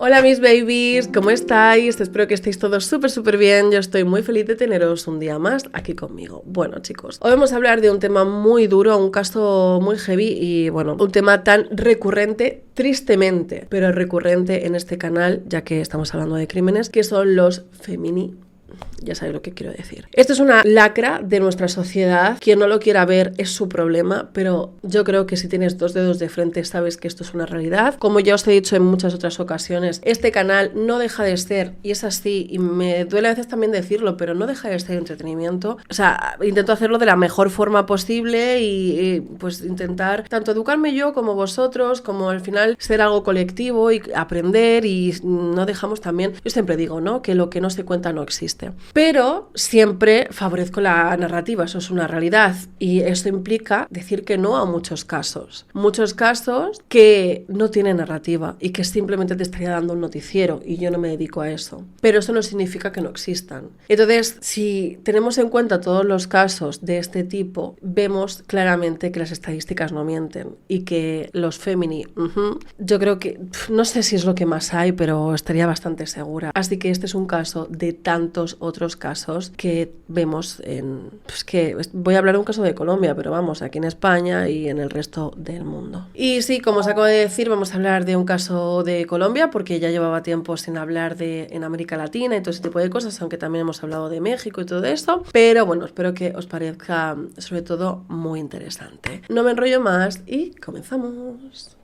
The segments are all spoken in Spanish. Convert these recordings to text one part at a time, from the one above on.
Hola mis babies, ¿cómo estáis? Espero que estéis todos súper bien. Yo estoy muy feliz de teneros un día más aquí conmigo. Bueno chicos, hoy vamos a hablar de un tema muy duro, un caso muy heavy y bueno, un tema tan recurrente, tristemente, pero recurrente en este canal, ya que estamos hablando de crímenes, que son los feminicidios. Ya sabéis lo que quiero decir. Esto es una lacra de nuestra sociedad. Quien no lo quiera ver es su problema, pero yo creo que si tienes dos dedos de frente sabes que esto es una realidad. Como ya os he dicho en muchas otras ocasiones, este canal no deja de ser, y es así, y me duele a veces también decirlo, pero no deja de ser entretenimiento. O sea, intento hacerlo de la mejor forma posible y pues intentar tanto educarme yo como vosotros, como al final ser algo colectivo y aprender, y no dejamos también, yo siempre digo, ¿no?, que lo que no se cuenta no existe. Pero siempre favorezco la narrativa, eso es una realidad, y esto implica decir que no a muchos casos que no tienen narrativa y que simplemente te estaría dando un noticiero, y yo no me dedico a eso. Pero eso no significa que no existan. Entonces, si tenemos en cuenta todos los casos de este tipo, vemos claramente que las estadísticas no mienten y que los femini, yo creo que, no sé si es lo que más hay, pero estaría bastante segura. Así que este es un caso de tantos otros casos que vemos en... Pues que voy a hablar de un caso de Colombia, pero vamos, aquí en España y en el resto del mundo. Y sí, como os acabo de decir, vamos a hablar de un caso de Colombia, porque ya llevaba tiempo sin hablar en América Latina y todo ese tipo de cosas, aunque también hemos hablado de México y todo eso. Pero bueno, espero que os parezca sobre todo muy interesante. No me enrollo más y comenzamos.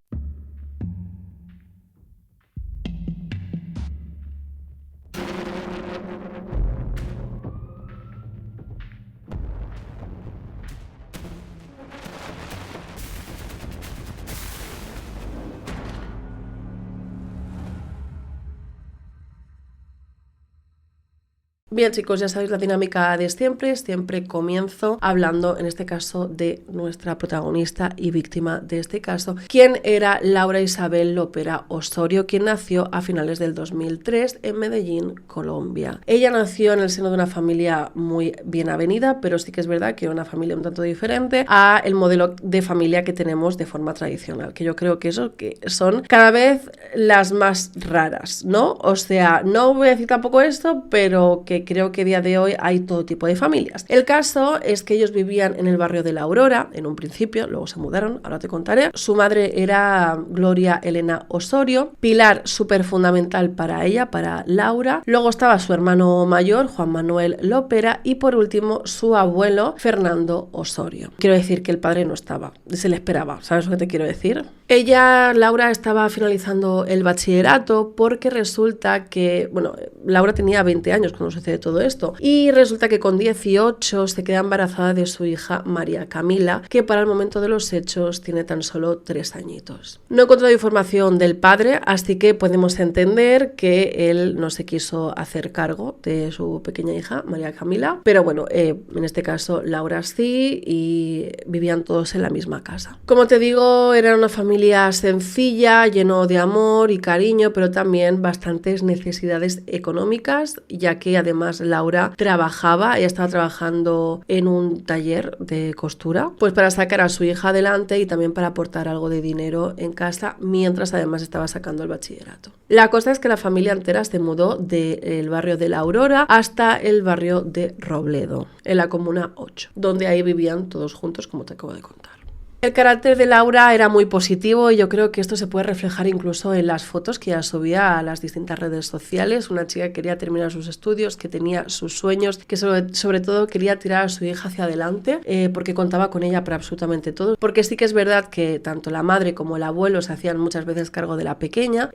Bien chicos, ya sabéis la dinámica de siempre comienzo hablando en este caso de nuestra protagonista y víctima de este caso, quien era Laura Isabel Lopera Osorio, quien nació a finales del 2003 en Medellín, Colombia. Ella nació en el seno de una familia muy bien avenida, pero sí que es verdad que era una familia un tanto diferente a el modelo de familia que tenemos de forma tradicional, que yo creo que eso que son cada vez las más raras, ¿no? O sea, no voy a decir tampoco esto, pero que creo que a día de hoy hay todo tipo de familias. El caso es que ellos vivían en el barrio de La Aurora, en un principio, luego se mudaron, ahora te contaré. Su madre era Gloria Elena Osorio, pilar súper fundamental para ella, para Laura. Luego estaba su hermano mayor, Juan Manuel Lopera, y por último su abuelo, Fernando Osorio. Quiero decir que el padre no estaba, se le esperaba, ¿sabes lo que te quiero decir? Ella, Laura, estaba finalizando el bachillerato porque resulta que, bueno, Laura tenía 20 años cuando sucede todo esto, y resulta que con 18 se queda embarazada de su hija María Camila, que para el momento de los hechos tiene tan solo 3 añitos. No he encontrado información del padre, así que podemos entender que él no se quiso hacer cargo de su pequeña hija María Camila, pero bueno, en este caso Laura sí, y vivían todos en la misma casa. Como te digo, era una familia sencilla, lleno de amor y cariño, pero también bastantes necesidades económicas, ya que además Laura ella estaba trabajando en un taller de costura, pues para sacar a su hija adelante y también para aportar algo de dinero en casa, mientras además estaba sacando el bachillerato. La cosa es que la familia entera se mudó del barrio de La Aurora hasta el barrio de Robledo, en la comuna 8, donde ahí vivían todos juntos, como te acabo de contar. El carácter de Laura era muy positivo y yo creo que esto se puede reflejar incluso en las fotos que ella subía a las distintas redes sociales. Una chica que quería terminar sus estudios, que tenía sus sueños, que sobre todo quería tirar a su hija hacia adelante, porque contaba con ella para absolutamente todo. Porque sí que es verdad que tanto la madre como el abuelo se hacían muchas veces cargo de la pequeña.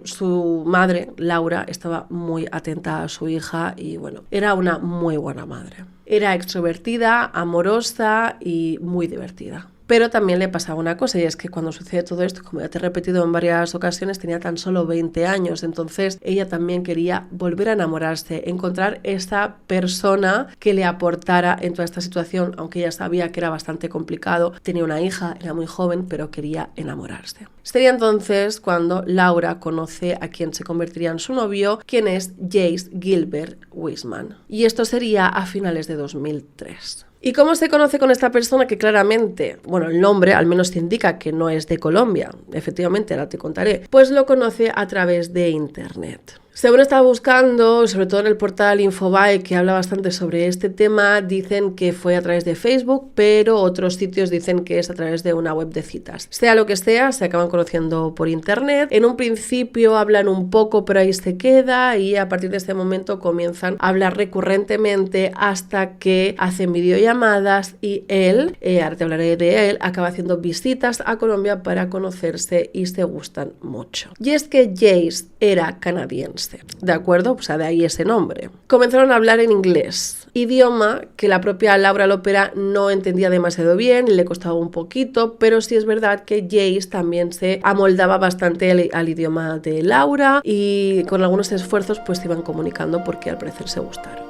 Su madre, Laura, estaba muy atenta a su hija y bueno, era una muy buena madre. Era extrovertida, amorosa y muy divertida. Pero también le pasaba una cosa, y es que cuando sucede todo esto, como ya te he repetido en varias ocasiones, tenía tan solo 20 años, entonces ella también quería volver a enamorarse, encontrar esa persona que le aportara en toda esta situación, aunque ella sabía que era bastante complicado. Tenía una hija, era muy joven, pero quería enamorarse. Sería entonces cuando Laura conoce a quien se convertiría en su novio, quien es Jace Gilbert Wiseman. Y esto sería a finales de 2003. ¿Y cómo se conoce con esta persona que claramente, bueno, el nombre al menos te indica que no es de Colombia? Efectivamente, ahora te contaré. Pues lo conoce a través de internet. Según estaba buscando, sobre todo en el portal Infobae, que habla bastante sobre este tema, dicen que fue a través de Facebook, pero otros sitios dicen que es a través de una web de citas. Sea lo que sea, se acaban conociendo por internet. En un principio hablan un poco, pero ahí se queda, y a partir de este momento comienzan a hablar recurrentemente hasta que hacen videollamadas y él, ahora te hablaré de él, acaba haciendo visitas a Colombia para conocerse y se gustan mucho. Y es que Jace era canadiense. ¿De acuerdo? O sea, de ahí ese nombre. Comenzaron a hablar en inglés, idioma que la propia Laura Lopera no entendía demasiado bien y le costaba un poquito, pero sí es verdad que Jace también se amoldaba bastante al idioma de Laura y con algunos esfuerzos pues se iban comunicando porque al parecer se gustaron.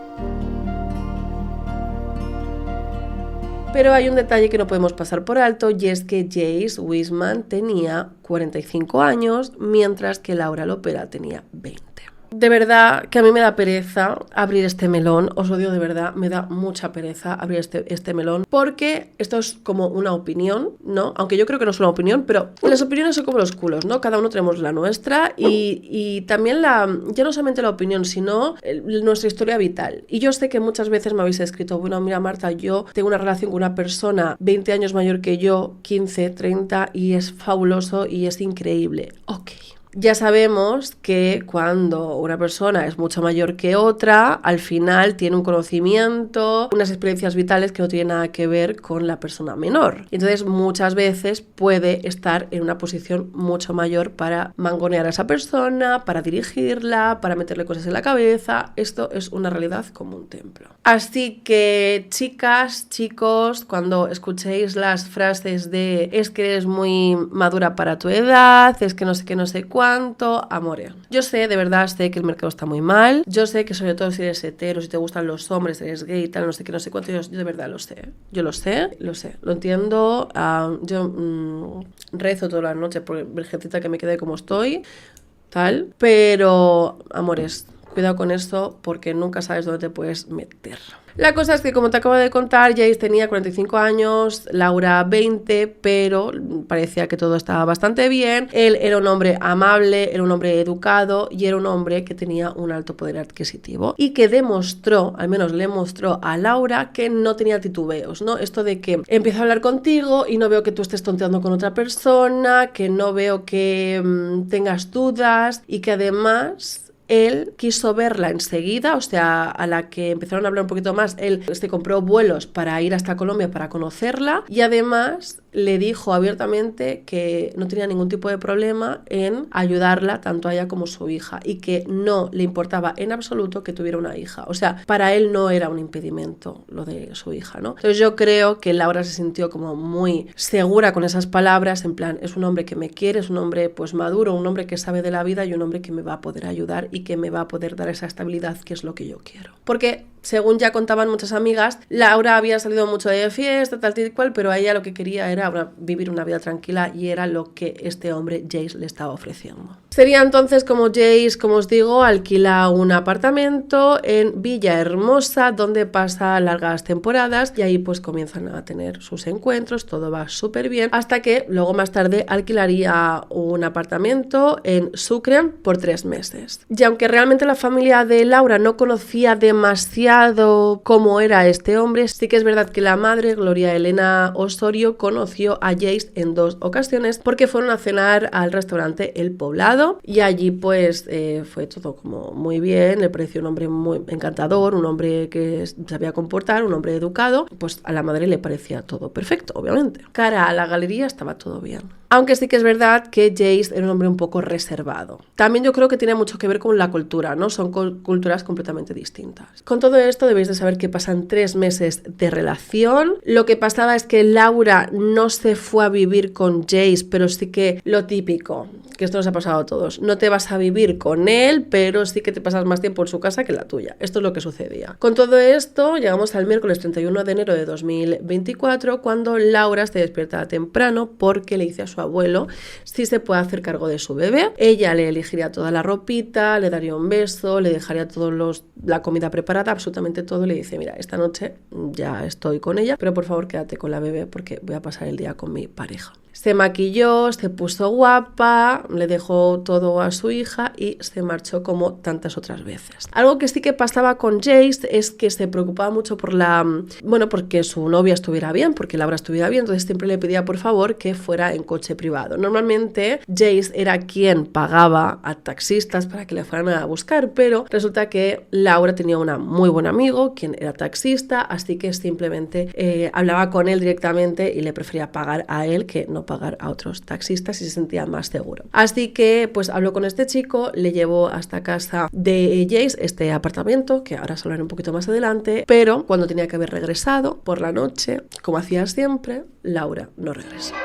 Pero hay un detalle que no podemos pasar por alto y es que Jace Wiseman tenía 45 años mientras que Laura Lopera tenía 20. De verdad que a mí me da pereza abrir este melón, os lo digo de verdad, me da mucha pereza abrir este melón, porque esto es como una opinión, ¿no? Aunque yo creo que no es una opinión, pero las opiniones son como los culos, ¿no? Cada uno tenemos la nuestra y también ya no solamente la opinión, sino nuestra historia vital. Y yo sé que muchas veces me habéis escrito, bueno, mira Marta, yo tengo una relación con una persona 20 años mayor que yo, 15, 30, y es fabuloso y es increíble. Ok. Ya sabemos que cuando una persona es mucho mayor que otra, al final tiene un conocimiento, unas experiencias vitales que no tienen nada que ver con la persona menor. Entonces muchas veces puede estar en una posición mucho mayor para mangonear a esa persona, para dirigirla, para meterle cosas en la cabeza. Esto es una realidad como un templo. Así que chicas, chicos, cuando escuchéis las frases de es que eres muy madura para tu edad, es que no sé qué, no sé cuánto, amore. Yo sé, de verdad sé que el mercado está muy mal. Yo sé que sobre todo si eres hetero, si te gustan los hombres, eres gay, tal, no sé qué, no sé cuánto. Yo de verdad lo sé. Yo lo sé. Lo entiendo. Yo rezo toda la noche por Virgencita que me quede como estoy, tal. Pero, amores, cuidado con esto porque nunca sabes dónde te puedes meter. La cosa es que, como te acabo de contar, Jace tenía 45 años, Laura 20, pero parecía que todo estaba bastante bien. Él era un hombre amable, era un hombre educado y era un hombre que tenía un alto poder adquisitivo y que demostró, al menos le mostró a Laura, que no tenía titubeos, ¿no? Esto de que empiezo a hablar contigo y no veo que tú estés tonteando con otra persona, que no veo que tengas dudas y que además él quiso verla enseguida, o sea, a la que empezaron a hablar un poquito más, él se compró vuelos para ir hasta Colombia para conocerla y además le dijo abiertamente que no tenía ningún tipo de problema en ayudarla tanto a ella como a su hija y que no le importaba en absoluto que tuviera una hija. O sea, para él no era un impedimento lo de su hija, ¿no? Entonces yo creo que Laura se sintió como muy segura con esas palabras, en plan, es un hombre que me quiere, es un hombre pues maduro, un hombre que sabe de la vida y un hombre que me va a poder ayudar y que me va a poder dar esa estabilidad que es lo que yo quiero. Porque, según ya contaban muchas amigas, Laura había salido mucho de fiesta, tal y cual, pero a ella lo que quería era vivir una vida tranquila y era lo que este hombre, Jace, le estaba ofreciendo. Sería entonces como Jace, como os digo, alquila un apartamento en Villahermosa, donde pasa largas temporadas y ahí pues comienzan a tener sus encuentros, todo va súper bien, hasta que luego más tarde alquilaría un apartamento en Sucre por 3 meses. Y aunque realmente la familia de Laura no conocía demasiado cómo era este hombre, sí que es verdad que la madre, Gloria Elena Osorio, conoció a Jace en 2 ocasiones porque fueron a cenar al restaurante El Poblado y allí pues fue todo como muy bien, le pareció un hombre muy encantador, un hombre que sabía comportar, un hombre educado, pues a la madre le parecía todo perfecto, obviamente. Cara a la galería estaba todo bien. Aunque sí que es verdad que Jace era un hombre un poco reservado. También yo creo que tiene mucho que ver con la cultura, ¿no? Son culturas completamente distintas. Con todo esto debéis de saber que pasan 3 meses de relación. Lo que pasaba es que Laura no se fue a vivir con Jace, pero sí que lo típico, que esto nos ha pasado a todos. No te vas a vivir con él, pero sí que te pasas más tiempo en su casa que en la tuya. Esto es lo que sucedía. Con todo esto, llegamos al miércoles 31 de enero de 2024, cuando Laura se despierta temprano porque le dice a su abuelo si se puede hacer cargo de su bebé. Ella le elegiría toda la ropita, le daría un beso, le dejaría la comida preparada, absolutamente todo. Le dice, mira, esta noche ya estoy con ella, pero por favor quédate con la bebé porque voy a pasar el día con mi pareja. Se maquilló, se puso guapa, le dejó todo a su hija y se marchó como tantas otras veces. Algo que sí que pasaba con Jace es que se preocupaba mucho por porque su novia estuviera bien, porque Laura estuviera bien, entonces siempre le pedía por favor que fuera en coche privado. Normalmente Jace era quien pagaba a taxistas para que le fueran a buscar, pero resulta que Laura tenía un muy buen amigo, quien era taxista, así que simplemente hablaba con él directamente y le prefería pagar a él que no pagar a otros taxistas y se sentía más seguro. Así que pues habló con este chico, le llevó hasta casa de Jace, este apartamento, que ahora se hablaré un poquito más adelante, pero cuando tenía que haber regresado por la noche, como hacía siempre, Laura no regresó.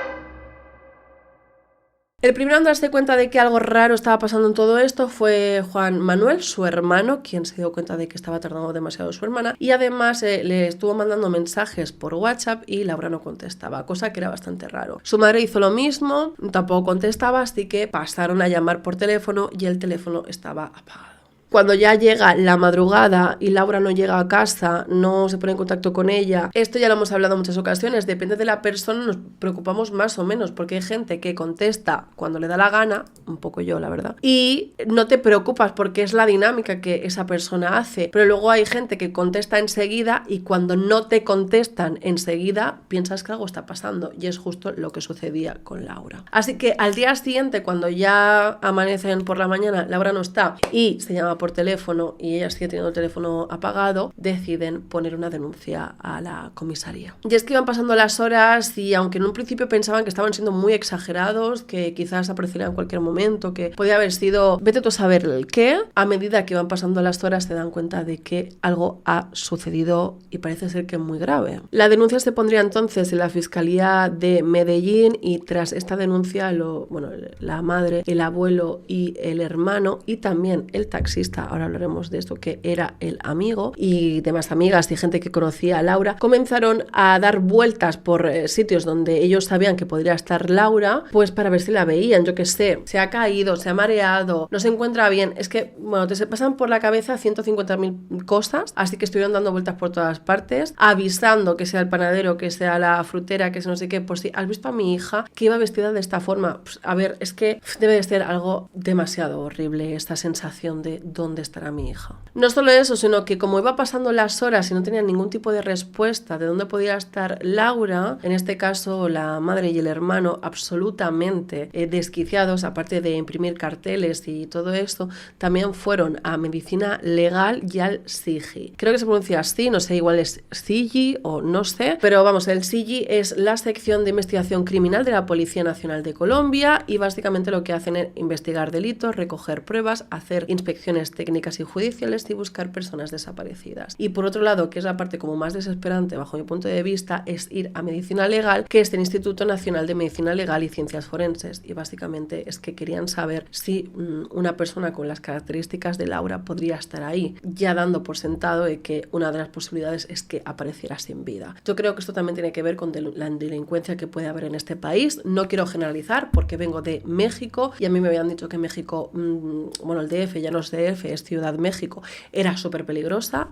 El primero en darse cuenta de que algo raro estaba pasando en todo esto fue Juan Manuel, su hermano, quien se dio cuenta de que estaba tardando demasiado su hermana y además le estuvo mandando mensajes por WhatsApp y Laura no contestaba, cosa que era bastante raro. Su madre hizo lo mismo, tampoco contestaba, así que pasaron a llamar por teléfono y el teléfono estaba apagado. Cuando ya llega la madrugada y Laura no llega a casa, no se pone en contacto con ella, esto ya lo hemos hablado en muchas ocasiones, depende de la persona, nos preocupamos más o menos, porque hay gente que contesta cuando le da la gana, un poco yo la verdad, y no te preocupas porque es la dinámica que esa persona hace, pero luego hay gente que contesta enseguida y cuando no te contestan enseguida piensas que algo está pasando y es justo lo que sucedía con Laura. Así que al día siguiente, cuando ya amanecen por la mañana, Laura no está y se llama por teléfono y ella sigue teniendo el teléfono apagado, deciden poner una denuncia a la comisaría. Y es que iban pasando las horas y aunque en un principio pensaban que estaban siendo muy exagerados, que quizás aparecería en cualquier momento, que podía haber sido, vete tú a saber el qué, a medida que van pasando las horas se dan cuenta de que algo ha sucedido y parece ser que muy grave. La denuncia se pondría entonces en la Fiscalía de Medellín y tras esta denuncia la madre, el abuelo y el hermano y también el taxista, ahora hablaremos de esto, que era el amigo y demás amigas y gente que conocía a Laura, comenzaron a dar vueltas por sitios donde ellos sabían que podría estar Laura, pues para ver si la veían, yo qué sé, se ha caído, se ha mareado, no se encuentra bien, es que, te se pasan por la cabeza 150.000 cosas, así que estuvieron dando vueltas por todas partes, avisando que sea el panadero, que sea la frutera, que sea no sé qué, por si has visto a mi hija que iba vestida de esta forma, pues, a ver, es que debe de ser algo demasiado horrible esta sensación de dónde estará mi hija. No solo eso, sino que como iba pasando las horas y no tenían ningún tipo de respuesta de dónde podía estar Laura, en este caso la madre y el hermano absolutamente desquiciados, aparte de imprimir carteles y todo esto, también fueron a Medicina Legal y al SIGI. Creo que se pronuncia así, no sé, igual es SIGI o no sé, pero vamos, el SIGI es la sección de investigación criminal de la Policía Nacional de Colombia y básicamente lo que hacen es investigar delitos, recoger pruebas, hacer inspecciones técnicas y judiciales y buscar personas desaparecidas. Y por otro lado, que es la parte como más desesperante bajo mi punto de vista, es ir a Medicina Legal, que es el Instituto Nacional de Medicina Legal y Ciencias Forenses. Y básicamente es que querían saber si una persona con las características de Laura podría estar ahí, ya dando por sentado de que una de las posibilidades es que apareciera sin vida. Yo creo que esto también tiene que ver con la delincuencia que puede haber en este país. No quiero generalizar porque vengo de México y a mí me habían dicho que México, el DF ya no es DF, es Ciudad México, era súper peligrosa.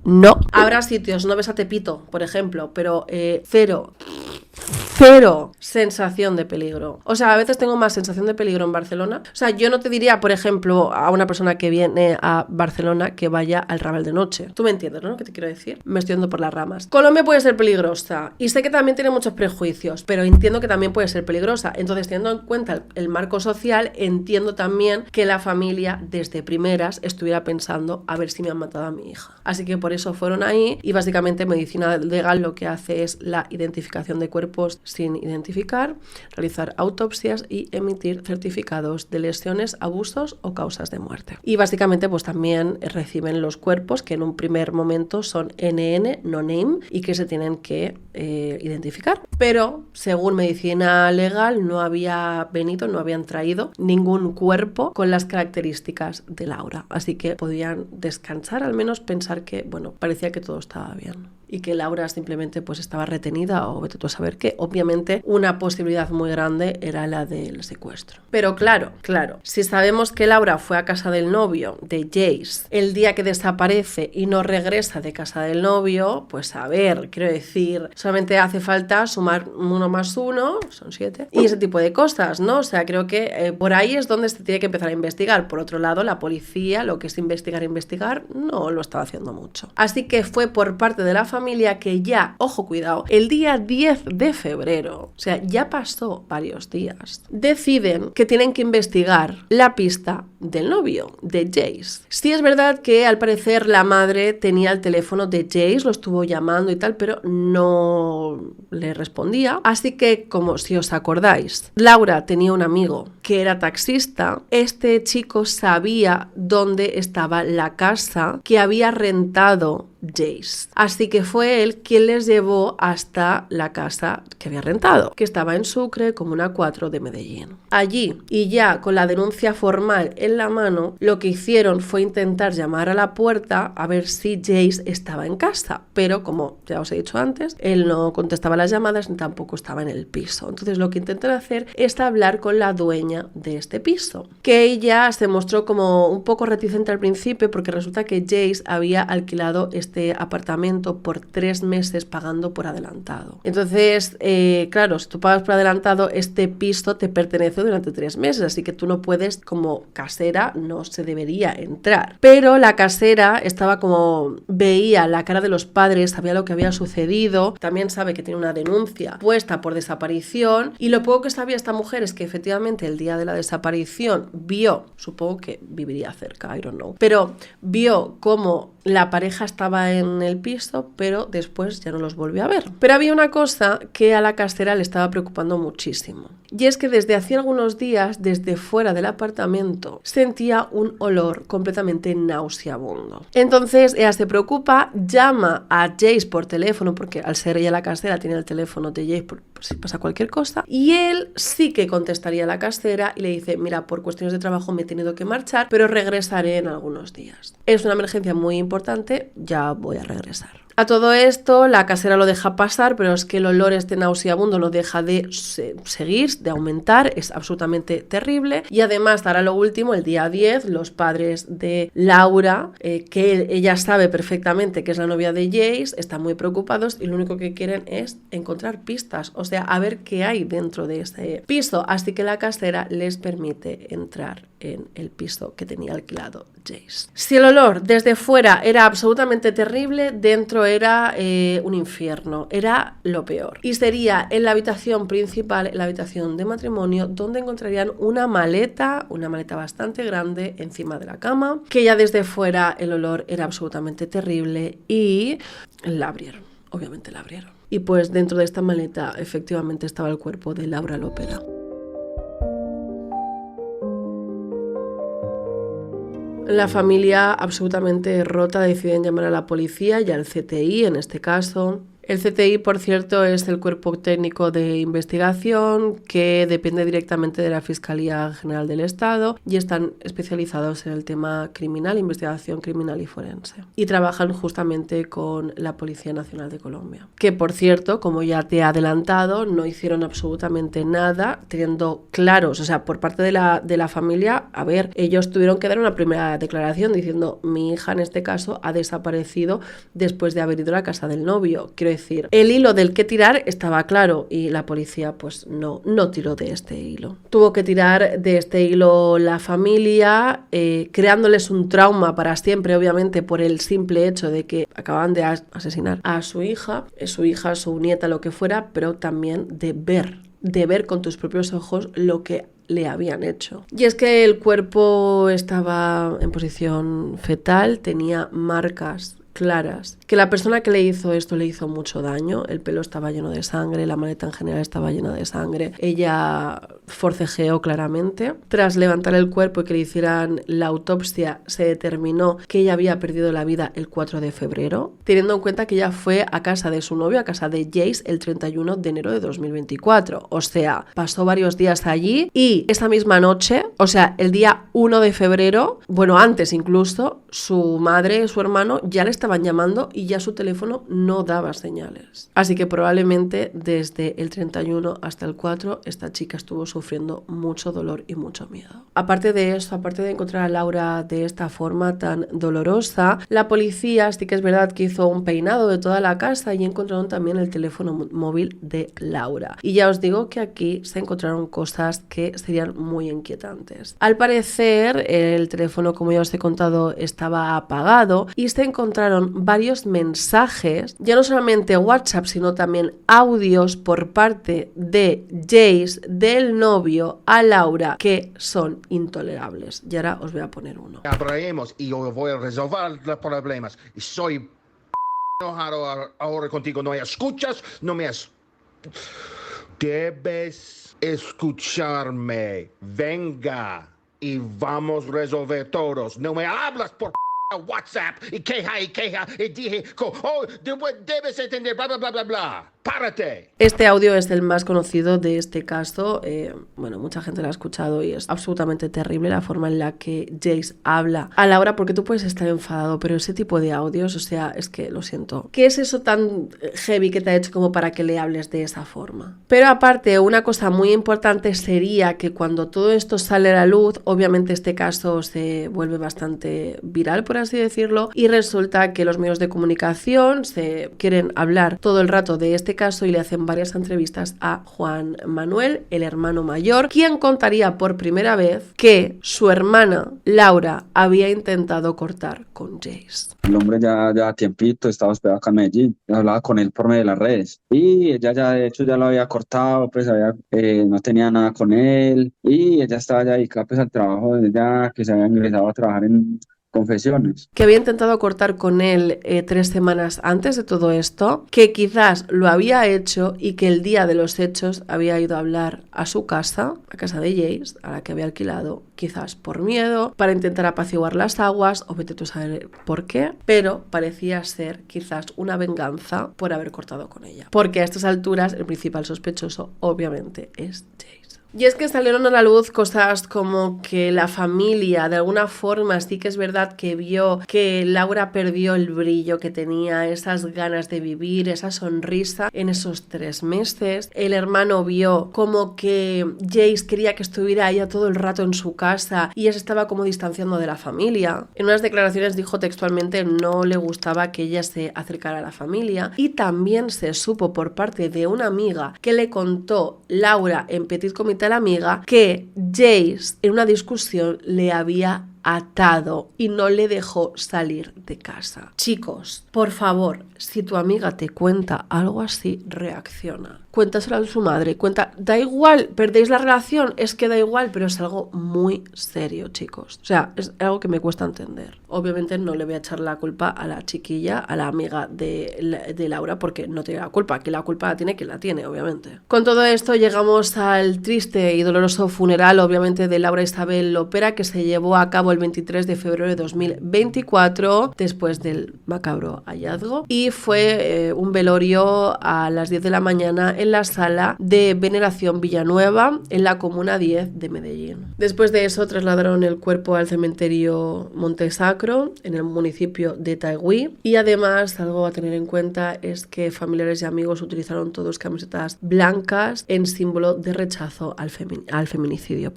No. Habrá sitios, no ves a Tepito, por ejemplo, pero cero sensación de peligro. O sea, a veces tengo más sensación de peligro en Barcelona. O sea, yo no te diría, por ejemplo, a una persona que viene a Barcelona que vaya al Raval de noche. Tú me entiendes, ¿no? ¿Qué te quiero decir? Me estoy yendo por las ramas. Colombia puede ser peligrosa y sé que también tiene muchos prejuicios, pero entiendo que también puede ser peligrosa. Entonces, teniendo en cuenta el marco social, entiendo también que la familia desde primeras estuviera pensando a ver si me han matado a mi hija. Así que por eso fueron ahí y básicamente Medicina Legal lo que hace es la identificación de cuerpos sin identificar, realizar autopsias y emitir certificados de lesiones, abusos o causas de muerte. Y básicamente pues también reciben los cuerpos que en un primer momento son NN, no name, y que se tienen que identificar. Pero según Medicina Legal no habían traído ningún cuerpo con las características de Laura. Así que podían descansar, al menos pensar que, parecía que todo estaba bien. y que Laura simplemente pues estaba retenida o vete tú a saber qué. Obviamente una posibilidad muy grande era la del secuestro. Pero claro, si sabemos que Laura fue a casa del novio de Jace el día que desaparece y no regresa de casa del novio, pues a ver, quiero decir, solamente hace falta sumar 1 más 1, son 7, y ese tipo de cosas, ¿no? O sea, creo que por ahí es donde se tiene que empezar a investigar. Por otro lado, la policía, lo que es investigar, no lo estaba haciendo mucho. Así que fue por parte de la familia que ya, ojo, cuidado, el día 10 de febrero, o sea, ya pasó varios días, deciden que tienen que investigar la pista del novio, de Jace. Sí es verdad que al parecer la madre tenía el teléfono de Jace, lo estuvo llamando y tal, pero no le respondía. Así que, como si os acordáis, Laura tenía un amigo que era taxista. Este chico sabía dónde estaba la casa que había rentado Jace. Así que fue él quien les llevó hasta la casa que había rentado, que estaba en Sucre, Comuna 4 de Medellín. Allí, y ya con la denuncia formal en la mano, lo que hicieron fue intentar llamar a la puerta a ver si Jace estaba en casa, pero como ya os he dicho antes, él no contestaba las llamadas ni tampoco estaba en el piso. Entonces lo que intentan hacer es hablar con la dueña de este piso, que ella se mostró como un poco reticente al principio porque resulta que Jace había alquilado este apartamento por 3 meses pagando por adelantado. Entonces, claro, si tú pagas por adelantado, este piso te pertenece durante 3 meses, así que tú no puedes, como casera, no se debería entrar. Pero la casera estaba como, veía la cara de los padres, sabía lo que había sucedido, también sabe que tiene una denuncia puesta por desaparición, y lo poco que sabía esta mujer es que efectivamente el día de la desaparición vio, supongo que viviría cerca, I don't know, pero vio cómo la pareja estaba en el piso, pero después ya no los volvió a ver. Pero había una cosa que a la casera le estaba preocupando muchísimo. Y es que desde hacía algunos días, desde fuera del apartamento, sentía un olor completamente nauseabundo. Entonces ella se preocupa, llama a Jace por teléfono, porque al ser ella la casera tiene el teléfono de Jace por si pasa cualquier cosa, y él sí que contestaría a la casera y le dice, mira, por cuestiones de trabajo me he tenido que marchar, pero regresaré en algunos días. Es una emergencia muy importante, ya voy a regresar. A todo esto, la casera lo deja pasar, pero es que el olor este nauseabundo no deja de seguir, de aumentar, es absolutamente terrible. Y además, ahora lo último, el día 10, los padres de Laura, que ella sabe perfectamente que es la novia de Jace, están muy preocupados y lo único que quieren es encontrar pistas, o sea, a ver qué hay dentro de ese piso. Así que la casera les permite entrar en el piso que tenía alquilado Jace. Si el olor desde fuera era absolutamente terrible, dentro era un infierno, era lo peor. Y sería en la habitación principal, en la habitación de matrimonio, donde encontrarían una maleta bastante grande encima de la cama, que ya desde fuera el olor era absolutamente terrible y la abrieron, obviamente la abrieron. Y pues dentro de esta maleta efectivamente estaba el cuerpo de Laura Lopera. La familia, absolutamente rota, deciden llamar a la policía y al CTI en este caso. El CTI, por cierto, es el Cuerpo Técnico de Investigación que depende directamente de la Fiscalía General del Estado y están especializados en el tema criminal, investigación criminal y forense. Y trabajan justamente con la Policía Nacional de Colombia. Que, por cierto, como ya te he adelantado, no hicieron absolutamente nada teniendo claros, o sea, por parte de la familia, a ver, ellos tuvieron que dar una primera declaración diciendo, mi hija en este caso ha desaparecido después de haber ido a la casa del novio. Quiero decir, el hilo del que tirar estaba claro y la policía pues no tiró de este hilo. Tuvo que tirar de este hilo la familia, creándoles un trauma para siempre, obviamente, por el simple hecho de que acababan de asesinar a su hija, su nieta, lo que fuera, pero también de ver con tus propios ojos lo que le habían hecho. Y es que el cuerpo estaba en posición fetal, tenía marcas claras, que la persona que le hizo esto le hizo mucho daño, el pelo estaba lleno de sangre, la maleta en general estaba llena de sangre, ella forcejeó claramente. Tras levantar el cuerpo y que le hicieran la autopsia, se determinó que ella había perdido la vida el 4 de febrero, teniendo en cuenta que ella fue a casa de su novio, a casa de Jace, el 31 de enero de 2024, o sea, pasó varios días allí y esa misma noche, o sea, el día 1 de febrero, bueno, antes incluso, su madre, su hermano, ya le estaban estaban llamando y ya su teléfono no daba señales. Así que probablemente desde el 31 hasta el 4 esta chica estuvo sufriendo mucho dolor y mucho miedo. Aparte de eso, aparte de encontrar a Laura de esta forma tan dolorosa, la policía sí que es verdad que hizo un peinado de toda la casa y encontraron también el teléfono móvil de Laura. Y ya os digo que aquí se encontraron cosas que serían muy inquietantes. Al parecer, el teléfono, como ya os he contado, estaba apagado y se encontraron varios mensajes, ya no solamente WhatsApp, sino también audios por parte de Jace, del novio, a Laura, que son intolerables. Y ahora os voy a poner uno. Hablaremos y yo voy a resolver los problemas. Y soy enojado ahora contigo. No me escuchas, no me Debes escucharme. Venga y vamos a resolver todos. No me hablas por WhatsApp y queja y dije, oh, debes entender, bla, bla, bla, bla, bla. ¡Párate! Este audio es el más conocido de este caso. Bueno, mucha gente lo ha escuchado y es absolutamente terrible la forma en la que Jace habla a Laura, porque tú puedes estar enfadado, pero ese tipo de audios, o sea, es que lo siento. ¿Qué es eso tan heavy que te ha hecho como para que le hables de esa forma? Pero aparte, una cosa muy importante sería que cuando todo esto sale a la luz, obviamente este caso se vuelve bastante viral, por así decirlo, y resulta que los medios de comunicación se quieren hablar todo el rato de este caso y le hacen varias entrevistas a Juan Manuel, el hermano mayor, quien contaría por primera vez que su hermana Laura había intentado cortar con Jace. El hombre ya tiempito estaba hospedado acá en Medellín, hablaba con él por medio de las redes y ella ya de hecho ya lo había cortado, pues no tenía nada con él y ella estaba ya dedicada pues al trabajo de ella, que se había ingresado a trabajar en confesiones. Que había intentado cortar con él 3 semanas antes de todo esto, que quizás lo había hecho y que el día de los hechos había ido a hablar a su casa, a casa de Jace, a la que había alquilado, quizás por miedo, para intentar apaciguar las aguas, o vete tú a saber por qué, pero parecía ser quizás una venganza por haber cortado con ella. Porque a estas alturas el principal sospechoso obviamente es Jace. Y es que salieron a la luz cosas como que la familia de alguna forma sí que es verdad que vio que Laura perdió el brillo que tenía, esas ganas de vivir, esa sonrisa en esos 3 meses. El hermano vio como que Jace quería que estuviera ella todo el rato en su casa y ella se estaba como distanciando de la familia. En unas declaraciones dijo textualmente no le gustaba que ella se acercara a la familia, y también se supo por parte de una amiga que le contó Laura en Petit Comité a la amiga que Jace en una discusión le había atado y no le dejó salir de casa. Chicos, por favor, si tu amiga te cuenta algo así, reacciona. Cuéntaselo a su madre, da igual, perdéis la relación, es que da igual, pero es algo muy serio, chicos. O sea, es algo que me cuesta entender. Obviamente no le voy a echar la culpa a la chiquilla, a la amiga de Laura, porque no tiene la culpa, que la culpa la tiene quien la tiene, obviamente. Con todo esto llegamos al triste y doloroso funeral, obviamente, de Laura Isabel Lopera, que se llevó a cabo el 23 de febrero de 2024, después del macabro hallazgo, y fue un velorio a las 10 de la mañana en la sala de Veneración Villanueva, en la Comuna 10 de Medellín. Después de eso trasladaron el cuerpo al cementerio Montesacro, en el municipio de Taigüí, y además algo a tener en cuenta es que familiares y amigos utilizaron todos camisetas blancas en símbolo de rechazo al feminicidio.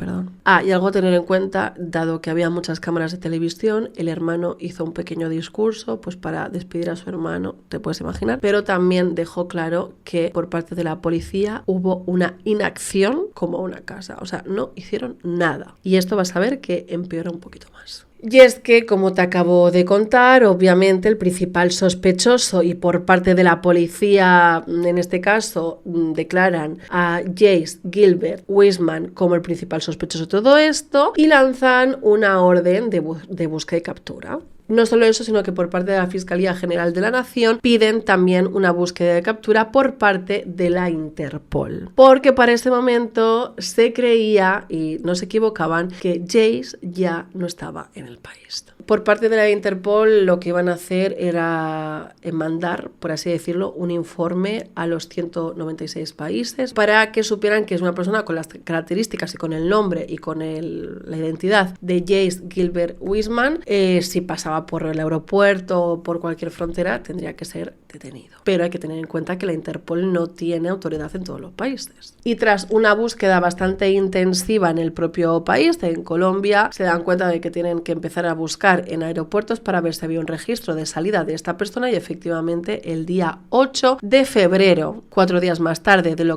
Y algo a tener en cuenta, dado que había muchas cámaras de televisión, el hermano hizo un pequeño discurso pues para despedir a su hermano, te puedes imaginar, pero también dejó claro que por parte de la policía hubo una inacción como una casa, o sea, no hicieron nada, y esto vas a ver que empeora un poquito más. Y es que, como te acabo de contar, obviamente el principal sospechoso, y por parte de la policía, en este caso, declaran a Jace Gilbert Wiseman como el principal sospechoso de todo esto y lanzan una orden de búsqueda y captura. No solo eso, sino que por parte de la Fiscalía General de la Nación piden también una búsqueda de captura por parte de la Interpol. Porque para ese momento se creía, y no se equivocaban, que Jace ya no estaba en el país. Por parte de la Interpol lo que iban a hacer era mandar, por así decirlo, un informe a los 196 países para que supieran que es una persona con las características y con el nombre y con la identidad de Jace Gilbert Wiseman, si pasaba pasaba por el aeropuerto o por cualquier frontera, tendría que ser detenido. Pero hay que tener en cuenta que la Interpol no tiene autoridad en todos los países. Y tras una búsqueda bastante intensiva en el propio país, en Colombia, se dan cuenta de que tienen que empezar a buscar en aeropuertos para ver si había un registro de salida de esta persona, y efectivamente el día 8 de febrero, 4 días más tarde de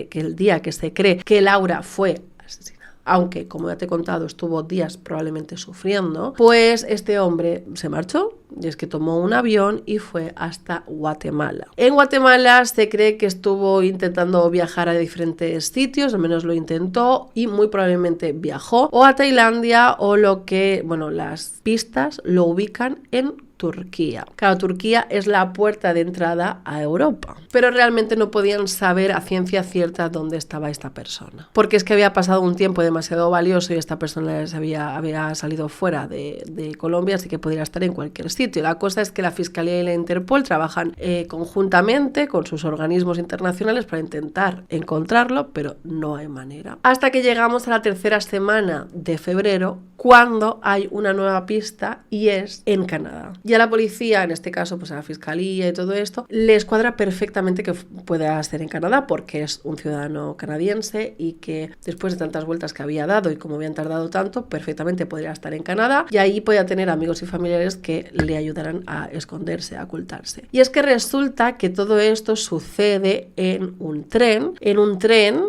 que el día que se cree que Laura fue asesinada, aunque, como ya te he contado, estuvo días probablemente sufriendo, pues este hombre se marchó, y es que tomó un avión y fue hasta Guatemala. En Guatemala se cree que estuvo intentando viajar a diferentes sitios, al menos lo intentó, y muy probablemente viajó o a Tailandia, o las pistas lo ubican en Turquía. Claro, Turquía es la puerta de entrada a Europa, pero realmente no podían saber a ciencia cierta dónde estaba esta persona, porque es que había pasado un tiempo demasiado valioso y esta persona había salido fuera de Colombia, así que podría estar en cualquier sitio. La cosa es que la Fiscalía y la Interpol trabajan conjuntamente con sus organismos internacionales para intentar encontrarlo, pero no hay manera. Hasta que llegamos a la tercera semana de febrero, cuando hay una nueva pista, y es en Canadá. Y a la policía, en este caso pues a la Fiscalía y todo esto, les cuadra perfectamente que pueda ser en Canadá, porque es un ciudadano canadiense y que después de tantas vueltas que había dado y como habían tardado tanto, perfectamente podría estar en Canadá, y ahí podía tener amigos y familiares que le ayudaran a esconderse, a ocultarse. Y es que resulta que todo esto sucede en un tren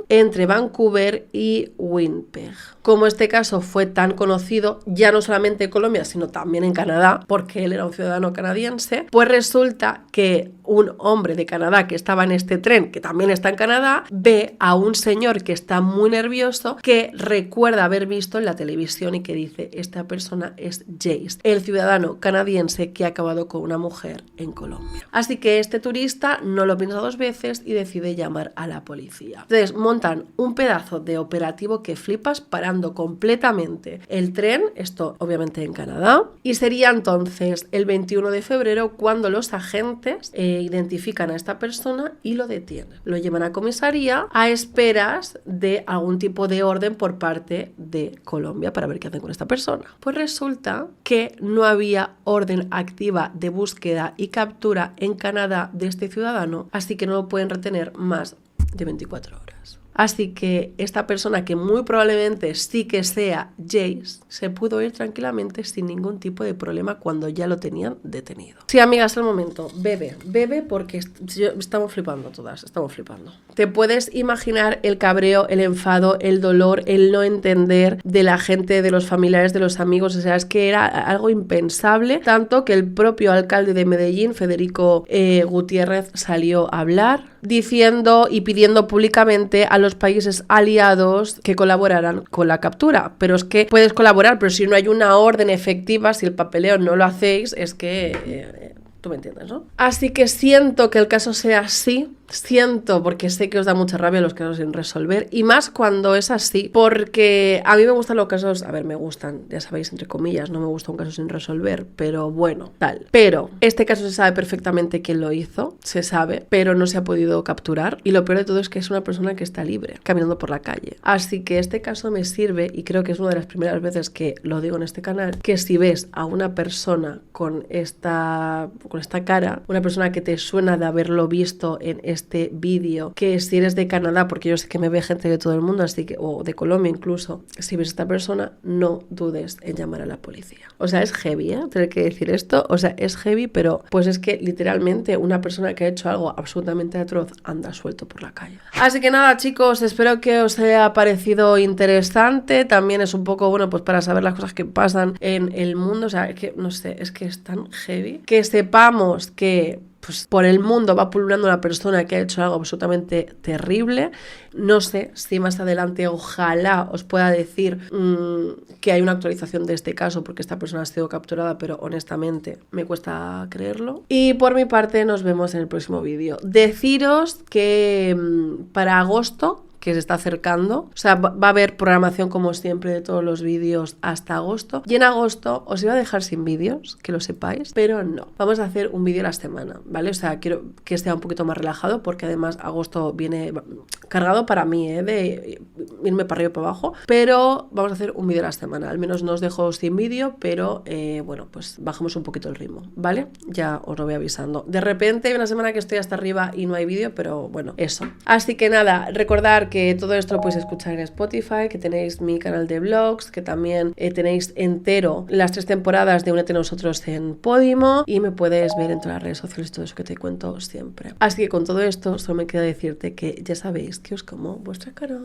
entre Vancouver y Winnipeg. Como este caso fue tan conocido, ya no solamente en Colombia, sino también en Canadá, porque él era un ciudadano canadiense, pues resulta que un hombre de Canadá que estaba en este tren, que también está en Canadá, ve a un señor que está muy nervioso, que recuerda haber visto en la televisión y que dice: esta persona es Jace, el ciudadano canadiense que ha acabado con una mujer en Colombia. Así que este turista no lo piensa dos veces y decide llamar a la policía. Entonces montan un pedazo de operativo que flipas, parando completamente el tren, esto obviamente en Canadá, y sería entonces el 21 de febrero cuando los agentes identifican a esta persona y lo detienen. Lo llevan a comisaría a esperas de algún tipo de orden por parte de Colombia para ver qué hacen con esta persona. Pues resulta que no había orden activa de búsqueda y captura en Canadá de este ciudadano, así que no lo pueden retener más de 24 horas. Así que esta persona, que muy probablemente sí que sea Jace, se pudo ir tranquilamente sin ningún tipo de problema cuando ya lo tenían detenido. Sí, amigas, al momento, bebe porque estamos flipando todas, estamos flipando. Te puedes imaginar el cabreo, el enfado, el dolor, el no entender de la gente, de los familiares, de los amigos. O sea, es que era algo impensable, tanto que el propio alcalde de Medellín, Federico Gutiérrez, salió a hablar diciendo y pidiendo públicamente a los países aliados que colaboraran con la captura. Pero es que puedes colaborar, pero si no hay una orden efectiva, si el papeleo no lo hacéis, es que tú me entiendes, ¿no? Así que siento que el caso sea así. Siento, porque sé que os da mucha rabia los casos sin resolver, y más cuando es así, porque a mí me gustan los casos, me gustan, ya sabéis, entre comillas, no me gusta un caso sin resolver, pero bueno, tal. Pero este caso se sabe perfectamente quién lo hizo, se sabe, pero no se ha podido capturar, y lo peor de todo es que es una persona que está libre, caminando por la calle. Así que este caso me sirve, y creo que es una de las primeras veces que lo digo en este canal, que si ves a una persona con esta cara, una persona que te suena de haberlo visto en este vídeo, que si eres de Canadá, porque yo sé que me ve gente de todo el mundo, así que, o de Colombia incluso, si ves a esta persona, no dudes en llamar a la policía. O sea, es heavy, tener que decir esto, o sea, es heavy, pero pues es que literalmente una persona que ha hecho algo absolutamente atroz anda suelto por la calle. Así que nada, chicos, espero que os haya parecido interesante. También es un poco, bueno, pues para saber las cosas que pasan en el mundo. O sea, es que, no sé, es que es tan heavy que sepamos que pues por el mundo va pululando una persona que ha hecho algo absolutamente terrible. No sé si más adelante ojalá os pueda decir que hay una actualización de este caso, porque esta persona ha sido capturada, pero honestamente me cuesta creerlo. Y por mi parte nos vemos en el próximo vídeo. Deciros que para agosto que se está acercando. O sea, va a haber programación como siempre de todos los vídeos hasta agosto. Y en agosto os iba a dejar sin vídeos, que lo sepáis, pero no. Vamos a hacer un vídeo a la semana, ¿vale? O sea, quiero que sea un poquito más relajado porque además agosto viene cargado para mí, de irme para arriba y para abajo. Pero vamos a hacer un vídeo a la semana. Al menos no os dejo sin vídeo, pero bueno, pues bajamos un poquito el ritmo, ¿vale? Ya os lo voy avisando. De repente hay una semana que estoy hasta arriba y no hay vídeo, pero bueno, eso. Así que nada, recordar que todo esto lo podéis escuchar en Spotify, que tenéis mi canal de vlogs, que también tenéis entero las 3 temporadas de Únete a nosotros en Podimo y me puedes ver en todas las redes sociales, todo eso que te cuento siempre. Así que con todo esto solo me queda decirte que ya sabéis que os como vuestra cara.